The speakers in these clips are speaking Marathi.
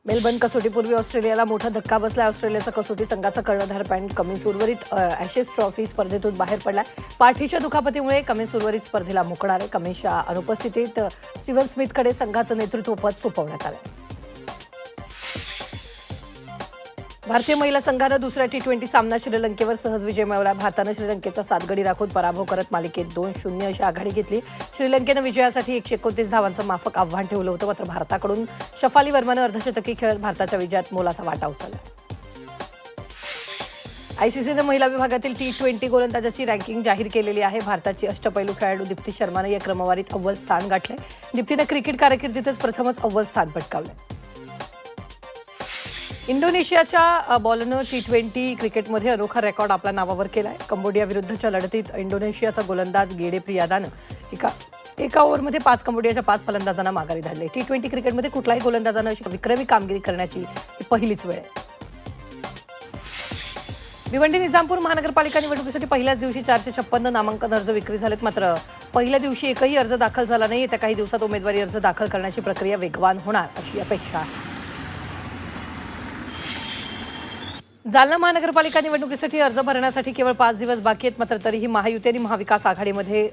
मेलबर्न कसोटीपूर्वी ऑस्ट्रेलियाला मोठा धक्का बसला. ऑस्ट्रेलियाचा कसोटी संघाचा कर्णधार पॅट कमिन्स उर्वरित ॲशेस ट्रॉफी स्पर्धेतून बाहेर पडला. पाठीच्या दुखापतीमुळे कमिन्स उर्वरित स्पर्धेला मुकणार आहे. कमिन्सच्या अनुपस्थितीत स्टीव्हन स्मिथकडे संघाचं नेतृत्वपद सोपवण्यात आलं. भारतीय महिला संघानं दुसऱ्या T20 सामना श्रीलंकेवर सहज विजय मिळवला. भारतानं श्रीलंकेचा 7 गडी राखून पराभव करत मालिकेत 2-0 अशी आघाडी घेतली. श्रीलंकेनं विजयासाठी 129 धावांचं माफक आव्हान ठेवलं होतं. मात्र भारताकडून शफाली वर्मानं अर्धशतकी खेळत भारताच्या विजयात मोलाचा वाटा उचलला. आयसीसीनं महिला विभागातील T20 गोलंदाजाची रँकिंग जाहीर केलेली आहे. भारताची अष्टपैलू खेळाडू दीप्ती शर्मानं या क्रमवारीत अव्वल स्थान गाठलंय. दीप्तीनं क्रिकेट कारकिर्दीतच प्रथमच अव्वल स्थान पटकावलंय. इंडोनेशियाच्या बॉलनं T20 क्रिकेटमध्ये अनोखा रेकॉर्ड आपल्या नावावर केला आहे. कंबोडिया विरुद्धच्या लढतीत इंडोनेशियाचा गोलंदाज गेडे प्रियादानं एका ओव्हरमध्ये 5 कंबोडियाच्या 5 फलंदाजांना माघारी धाडले. T20 क्रिकेटमध्ये कुठल्याही गोलंदाजानं अशी विक्रमी कामगिरी करण्याची ही पहिलीच वेळ आहे. भिवंडी निजामपूर महानगरपालिका निवडणुकीसाठी पहिल्याच दिवशी 456 नामांकन अर्ज विक्री झालेत. मात्र पहिल्या दिवशी एकही अर्ज दाखल झाला नाही. येत्या काही दिवसात उमेदवारी अर्ज दाखल करण्याची प्रक्रिया वेगवान होणार अशी अपेक्षा आहे. जालना महानगरपालिका निवडणुकीसाठी अर्ज भरण्यासाठी केवळ 5 दिवस बाकी आहेत. मात्र तरीही महायुती आणि महाविकास आघाडीमध्ये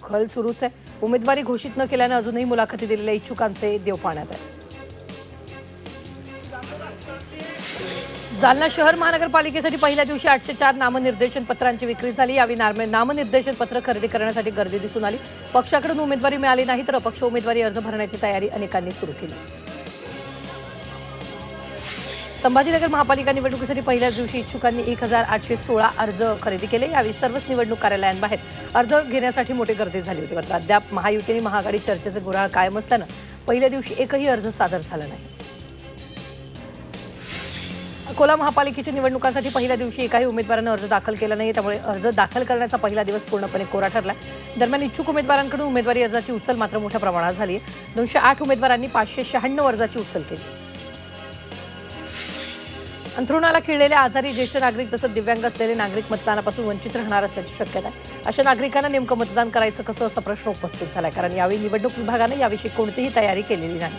खल सुरूच आहे. उमेदवारी घोषित न केल्यानं अजूनही मुलाखती दिलेल्या इच्छुकांचे देव पाण्यात आहे. जालना शहर महानगरपालिकेसाठी पहिल्या दिवशी 804 नामनिर्देशन पत्रांची विक्री झाली. यावेळी नामनिर्देशन पत्र खरेदी करण्यासाठी गर्दी दिसून आली. पक्षाकडून उमेदवारी मिळाली नाही तर अपक्ष उमेदवारी अर्ज भरण्याची तयारी अनेकांनी सुरू केली. संभाजीनगर महापालिका निवडणुकीसाठी पहिल्याच दिवशी इच्छुकांनी 1816 अर्ज खरेदी केले. यावेळी सर्वच निवडणूक कार्यालयांबाहेर अर्ज घेण्यासाठी मोठी गर्दी झाली होती. मात्र अद्याप महायुती आणि महाआघाडी चर्चेचे गुऱ्हाळ कायम असल्यानं पहिल्या दिवशी एकही अर्ज सादर झाला नाही. अकोला महापालिकेच्या निवडणुकांसाठी पहिल्या दिवशी एकाही उमेदवारानं अर्ज दाखल केला नाही. त्यामुळे अर्ज दाखल करण्याचा पहिला दिवस पूर्णपणे कोरा ठरला. दरम्यान इच्छुक उमेदवारांकडून उमेदवारी अर्जाची उचल मात्र मोठ्या प्रमाणात झाली. 208 उमेदवारांनी 596 अर्जाची उचल केली. अंथरुणाला खिळलेले आजारी ज्येष्ठ नागरिक तसंच दिव्यांग असलेले नागरिक मतदानापासून वंचित राहणार असल्याची शक्यता आहे. अशा नागरिकांना नेमकं मतदान करायचं कसं असा प्रश्न उपस्थित झाला. कारण यावेळी निवडणूक विभागानं याविषयी कोणतीही तयारी केलेली नाही.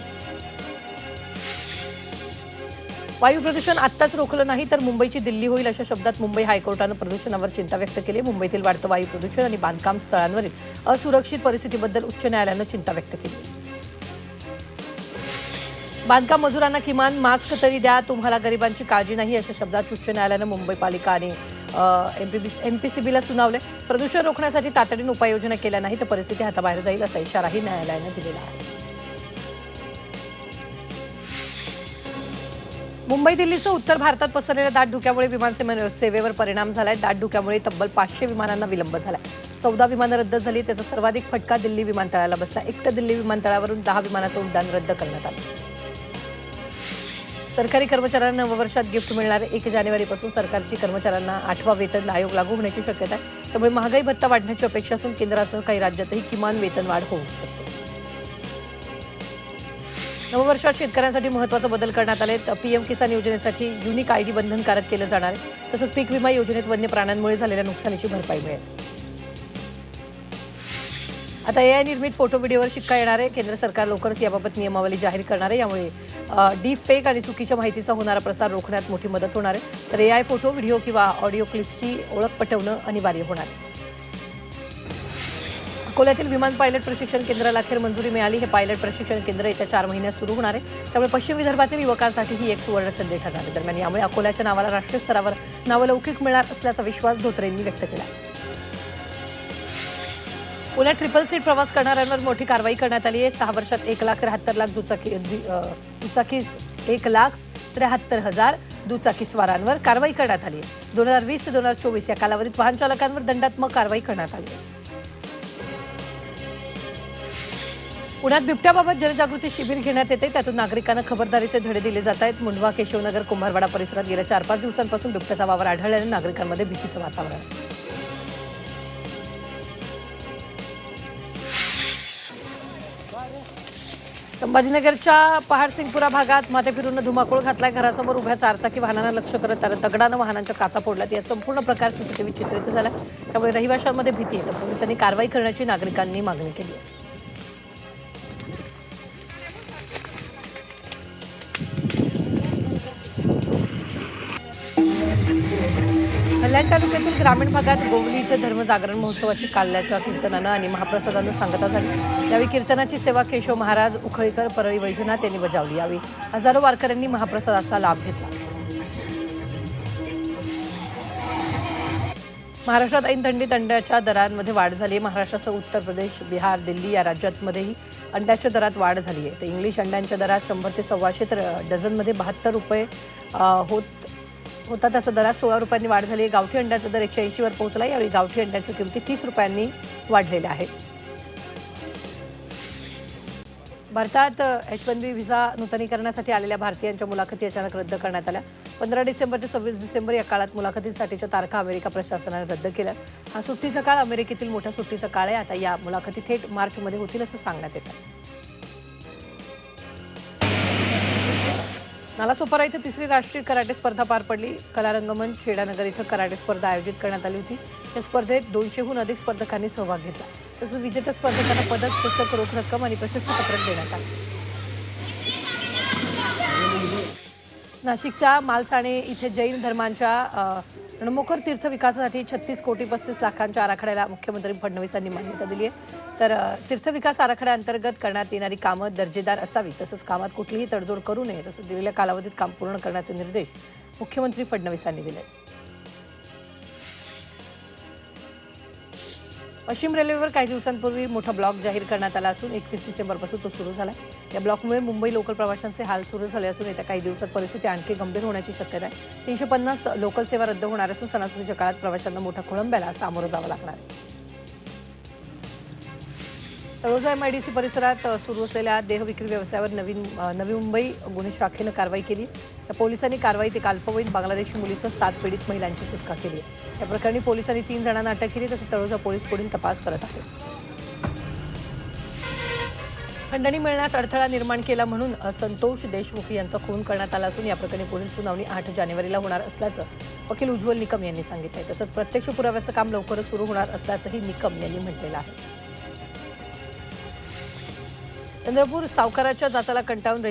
वायू प्रदूषण आत्ताच रोखलं नाही तर मुंबईची दिल्ली होईल अशा शब्दात मुंबई हायकोर्टानं प्रदूषणावर चिंता व्यक्त केली. मुंबईतील वाढतं वायू प्रदूषण आणि बांधकाम स्थळांवरील असुरक्षित परिस्थितीबद्दल उच्च न्यायालयानं चिंता व्यक्त केली. बांधकाम मजुरांना किमान मास्क तरी द्या, तुम्हाला गरिबांची काळजी नाही अशा शब्दात उच्च न्यायालयानं मुंबई पालिका आणि MPCBला सुनावले. प्रदूषण रोखण्यासाठी तातडीने उपाययोजना केल्या नाही तर परिस्थिती हाताबाहेर जाईल असा इशाराही न्यायालयानं दिलेला आहे. मुंबई दिल्लीसह उत्तर भारतात पसरलेल्या दाट धुक्यामुळे विमान सेवेवर परिणाम झालाय. दाट धुक्यामुळे तब्बल 500 विमानांना विलंब झाला. 14 विमानं रद्द झाली. त्याचा सर्वाधिक फटका दिल्ली विमानतळाला बसला. एकटं दिल्ली विमानतळावरून 10 विमानाचं उड्डाण रद्द करण्यात आलं. सरकारी कर्मचाऱ्यांना नववर्षात गिफ्ट मिळणार. 1 जानेवारीपासून सरकारची कर्मचाऱ्यांना 8वा वेतन आयोग लागू होण्याची शक्यता आहे. त्यामुळे महागाई भत्ता वाढण्याची अपेक्षा असून केंद्रासह काही राज्यातही किमान वेतन वाढ होऊ शकते. नववर्षात शेतकऱ्यांसाठी महत्त्वाचा बदल करण्यात आले. PM किसान योजनेसाठी युनिक ID बंधनकारक केलं जाणार आहे. तसंच पीक विमा योजनेत वन्य प्राण्यांमुळे झालेल्या नुकसानीची भरपाई मिळेल. आता AI निर्मित फोटो व्हिडिओवर शिक्का येणार आहे. केंद्र सरकार लवकरच याबाबत नियमावली जाहीर करणार आहे. यामुळे डीप फेक आणि चुकीच्या माहितीचा होणारा प्रसार रोखण्यात मोठी मदत होणार आहे. तर AI फोटो, व्हिडिओ किंवा ऑडिओ क्लिप्सची ओळख पटवणं अनिवार्य होणार आहे. अकोल्यातील विमान पायलट प्रशिक्षण केंद्राला अखेर मंजुरी मिळाली. हे पायलट प्रशिक्षण केंद्र येत्या 4 महिन्यात सुरू होणार आहे. त्यामुळे पश्चिम विदर्भातील युवकांसाठी ही एक सुवर्ण संधी ठरणार आहे. दरम्यान यामुळे अकोल्याच्या नावाला राष्ट्रीय स्तरावर नावलौकिक मिळणार असल्याचा विश्वास धोत्रेंनी व्यक्त केला. पुण्यात ट्रिपल सीट प्रवास करणाऱ्यांवर मोठी कारवाई करण्यात आली आहे. 6 वर्षात 1,73,00,000 दुचाकी 1,73,000 दुचाकी स्वारांवर कारवाई करण्यात आली आहे. 2020 ते 2024 या कालावधीत वाहन चालकांवर दंडात्मक कारवाई करण्यात आली आहे. पुण्यात बिबट्याबाबत जनजागृती शिबिर घेण्यात येते. त्यातून नागरिकांना खबरदारीचे धडे दिले जात आहेत. मुंढवा, केशवनगर, कुंभारवाडा परिसरात गेल्या 4-5 दिवसांपासून बिबट्याचा वावर आढळल्याने नागरिकांमध्ये भीतीचं वातावरण आहे. संभाजीनगरच्या पहाडसिंगपुरा भागात माथेफिरूंना धुमाकूळ घातलाय. घरासमोर उभ्या 4चाकी वाहनांना लक्ष करत त्यानं दगडानं वाहनांच्या काचा फोडल्यात. या संपूर्ण प्रकार CCTV चित्रित झाला. त्यामुळे रहिवाशांमध्ये भीती आहे. पोलिसांनी कारवाई करण्याची नागरिकांनी मागणी केली आहे. कल्याण तालुक्यातील ग्रामीण भागात गोवली इथं धर्मजागरण महोत्सवाची काल्याच्या कीर्तनानं आणि महाप्रसादानं सांगता झाली। यावेळी कीर्तनाची सेवा केशव महाराज उखळीकर परळी वैजनाथ यांनी बजावली। यावेळी हजारो वारकऱ्यांनी महाप्रसादाचा लाभ घेतला। महाराष्ट्रात ऐन थंडीत अंड्याच्या दरांमध्ये वाढ झाली। महाराष्ट्रासह उत्तर प्रदेश, बिहार, दिल्ली या राज्यांमध्येही अंड्याच्या दरात वाढ झाली आहे। तर इंग्लिश अंड्यांच्या दरात 100 ते 125 तर डझनमध्ये 72 रुपये होता। त्याचा दरात 16 रुपयांनी वाढ झाली आहे। गावठी अंड्याचा दर 180 वर पोहोचला। यावेळी गावठी अंड्याची किमती 30 रुपयांनी वाढलेल्या आहेत। भारतात H-1B व्हिसा नूतनीकरणासाठी आलेल्या भारतीयांच्या मुलाखती अचानक रद्द करण्यात आल्या। 15 डिसेंबर ते 26 डिसेंबर या काळात मुलाखतीसाठीच्या तारखा अमेरिका प्रशासनाने रद्द केल्या। हा सुट्टीचा काळ अमेरिकेतील मोठ्या सुट्टीचा काळ आहे। आता या मुलाखती थेट मार्चमध्ये होतील असं सांगण्यात येतं। नालासोपारा इथं तिसरी राष्ट्रीय कराटे स्पर्धा पार पडली। कला रंगमंच छेडानगर इथं कराटे स्पर्धा आयोजित करण्यात आली होती। या स्पर्धेत 200हून अधिक स्पर्धकांनी सहभाग घेतला। तसंच विजेत्या स्पर्धकांना पदक, चषक, रोख रक्कम आणि प्रशस्तीपत्रक देण्यात आलं। नाशिकच्या मालसाणे इथे जैन धर्मांच्या रणमोकर तीर्थ विकासासाठी 36 कोटी 35 लाखांच्या आराखड्याला मुख्यमंत्री फडणवीसांनी मान्यता दिली आहे। तर तीर्थ विकास आराखड्याअंतर्गत करण्यात येणारी कामं दर्जेदार असावी, तसंच कामात कुठलीही तडजोड करू नये, तसंच दिलेल्या कालावधीत काम पूर्ण करण्याचे निर्देश मुख्यमंत्री फडणवीसांनी दिले। पश्चिम रेल्वेवर काही दिवसांपूर्वी मोठा ब्लॉक जाहीर करण्यात आला असून 21 डिसेंबरपासून तो सुरू झाला। या ब्लॉकमुळे मुंबई लोकल प्रवाशांचे हाल सुरू झाले असून येत्या काही दिवसात परिस्थिती आणखी गंभीर होण्याची शक्यता आहे। 350 लोकल सेवा रद्द होणार असून सणासुदीच्या काळात प्रवाशांना मोठ्या खोळंब्याला सामोरं जावं लागणार आहे। तळोजा MIDC परिसरात सुरू असलेल्या देहविक्री व्यवसायावर नवी मुंबई गुन्हे शाखेनं कारवाई केली। या पोलिसांनी कारवाईत एक अल्पवयीन बांगलादेशी मुलीसह 7 पीडित महिलांची सुटका केली आहे। या प्रकरणी पोलिसांनी 3 जणांना अटक केली, तसंच तळोजा पोलीस पुढील तपास करत आहेत। खंडणी मिळण्यास अडथळा निर्माण केला म्हणून संतोष देशमुख यांचा खून करण्यात आला असून या प्रकरणी पुढील सुनावणी 8 जानेवारीला होणार असल्याचं वकील उज्ज्वल निकम यांनी सांगितलं। तसंच प्रत्यक्ष पुराव्याचं काम लवकरच सुरू होणार असल्याचंही निकम यांनी म्हटलेलं आहे। चंद्रपूर सावकाराच्या जाचाला कंटाळून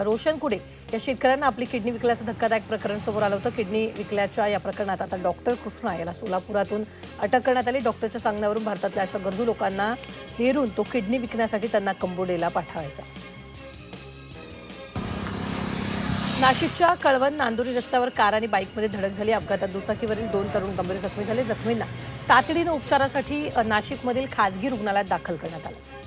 रोशन कुडे या शेतकऱ्यांना आपली किडनी विकल्याचं धक्कादायक प्रकरण समोर आलं होतं। किडनी विकल्याच्या या प्रकरणात आता डॉक्टर कृष्णा याला सोलापुरातून अटक करण्यात आली। डॉक्टरच्या सांगण्यावरून भारतातल्या अशा गरजू लोकांना हेरून तो किडनी विकण्यासाठी त्यांना कंबोडेला पाठवायचा। नाशिकच्या कळवण नांदुरी रस्त्यावर कार आणि बाईकमध्ये धडक झाली। अपघातात दुचाकीवरील 2 तरुण गंभीर जखमी झाले। जखमींना तातडीनं उपचारासाठी नाशिकमधील खासगी रुग्णालयात दाखल करण्यात आलं।